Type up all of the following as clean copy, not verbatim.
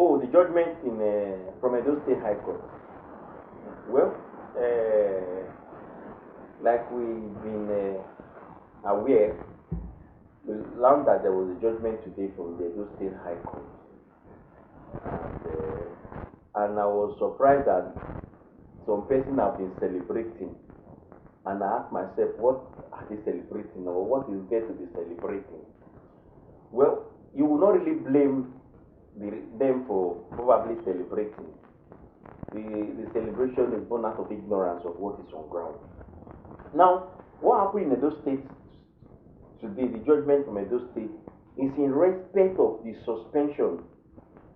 Oh, the judgment in from Edo State High Court. Well, like we've been aware, we learned that there was a judgment today from the Edo State High Court, and I was surprised that some person have been celebrating, and I asked myself, what are they celebrating, or what is there to be celebrating? Well, you will not really blame them for probably celebrating. The celebration is born out of ignorance of what is on ground. Now, what happened in Edo State today, the judgment from Edo State, is in respect of the suspension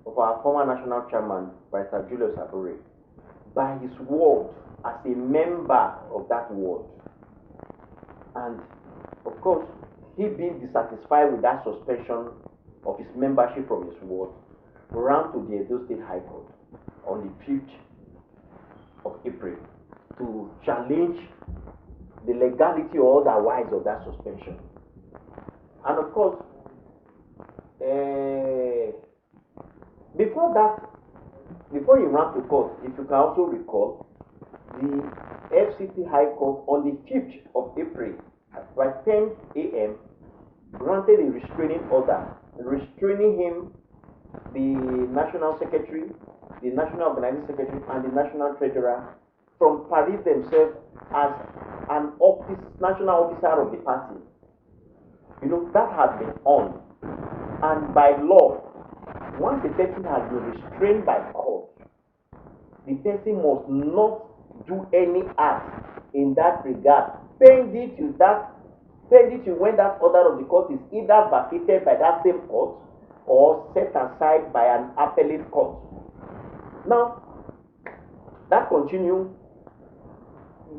of our former national chairman, Barrister Julius Abure, by his ward as a member of that ward. And of course, he being dissatisfied with that suspension of his membership from his ward, ran to the Edo State High Court on the 5th of April to challenge the legality or otherwise of that suspension. And of course, before he ran to court, if you can also recall, the FCT High Court on the 5th of April by 10 a.m. granted a restraining order, restraining him, the National Secretary, the National Organizing Secretary, and the National Treasurer from parade themselves as an national officer of the party. You know, that has been on. And by law, once a person has been restrained by court, the person must not do any act in that regard, pending to when that order of the court is either vacated by that same court or set aside by an appellate court. Now, that continues.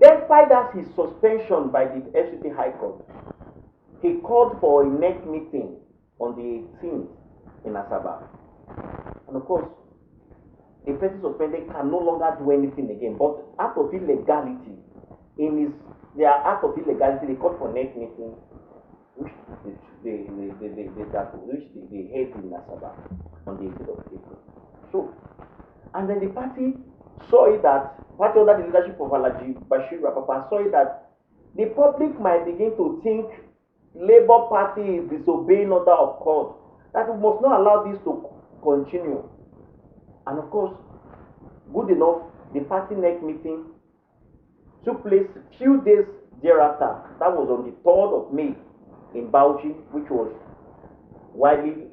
Despite that his suspension by the FCT High Court, he called for a next meeting on the 18th in Asaba. And of course, a person suspended can no longer do anything again, but out of illegality, their act of illegality, they called for next meeting, which they held in Asaba on the 18th of April. So, and then the party saw it that, party under the leadership of Alhaji Bashir Rapapa saw it that the public might begin to think Labour Party is disobeying order of court, that we must not allow this to continue. And of course, good enough, the party next meeting took place few days thereafter. That was on the 3rd of May in Bauchi, which was widely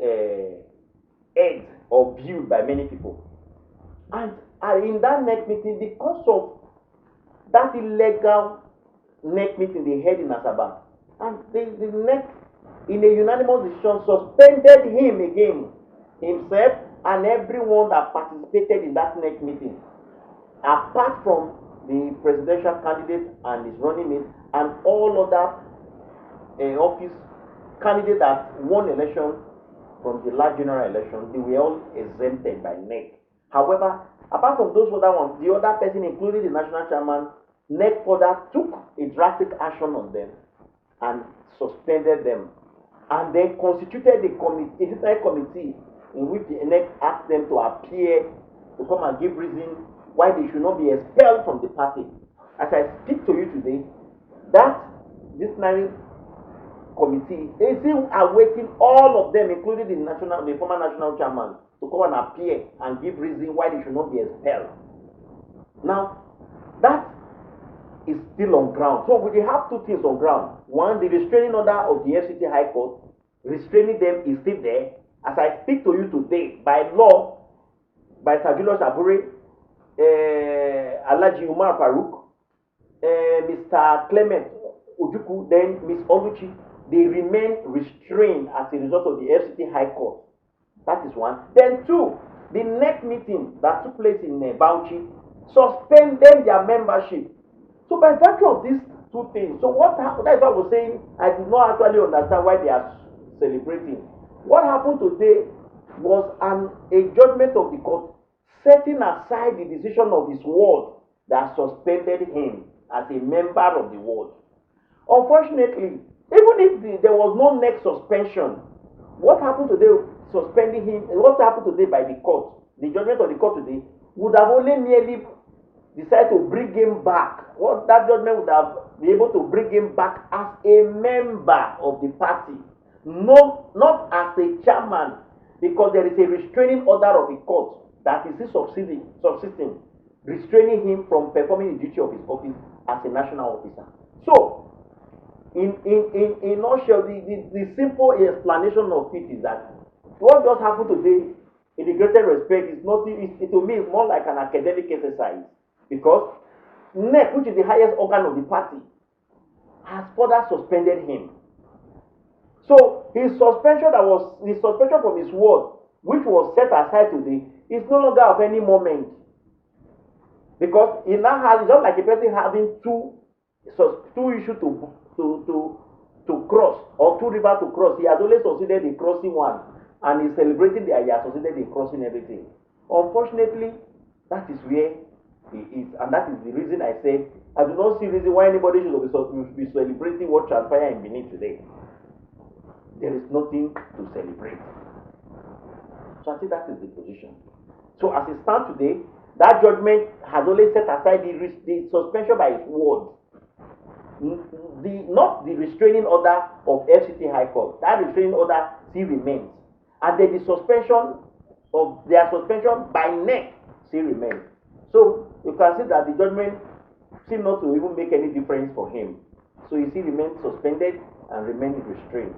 aired or viewed by many people. And in that next meeting, because of that illegal next meeting they held in Asaba, and the next, in a unanimous decision, suspended him again, himself and everyone that participated in that next meeting, apart from the presidential candidate and his running mate and all other office candidates that won election from the last general election. They were all exempted by NEC. However, apart from those other ones, the other person, including the national chairman, NEC further took a drastic action on them and suspended them, and then constituted a committee in which the NEC asked them to appear, to come and give reason why they should not be expelled from the party. As I speak to you today, that disciplinary committee is still awaiting all of them, including the former national chairman, to come and appear and give reason why they should not be expelled. Now, that is still on ground. So we have two things on ground. One, the restraining order of the FCT High Court, restraining them is still there. As I speak to you today, by law, by Sir Julius Abure, Alhaji Umar Farouk, Mr. Clement Ojukwu, then Ms. Oluchi, they remain restrained as a result of the FCT High Court. That is one. Then two, the next meeting that took place in Bauchi suspended their membership. So by virtue of these two things, so what happened? That's what I was saying. I do not actually understand why they are celebrating. What happened today was a judgment of the court setting aside the decision of his ward that suspended him as a member of the ward. Unfortunately, even if there was no next suspension, what happened today suspending him, what happened today by the court the judgment of the court today would have only merely decided to bring him back. What that judgment would have been able to bring him back as a member of the party, not as a chairman, because there is a restraining order of the court that is subsisting, restraining him from performing the duty of his office as a national officer. So, in nutshell, the simple explanation of it is that what just happened today, in the greatest respect, is nothing. To me, it's more like an academic exercise, because NEC, which is the highest organ of the party, has further suspended him. So his suspension from his word, which was set aside today, is no longer of any moment, because he now has, just like a person having two issues to cross, or two rivers to cross. He has only succeeded in crossing one, and he's celebrating that he has succeeded in crossing everything. Unfortunately, that is where he is, and that is the reason I said I do not see reason why anybody should be celebrating what transpired in Benin today. There is nothing to celebrate. So I think that is the position. So as it stands today, that judgment has only set aside the suspension by its word, not the restraining order of FCT High Court. That restraining order still remains, and then the suspension of their suspension by NEC still remains. So you can see that the judgment seems not to even make any difference for him. So he still remains suspended and remains restrained.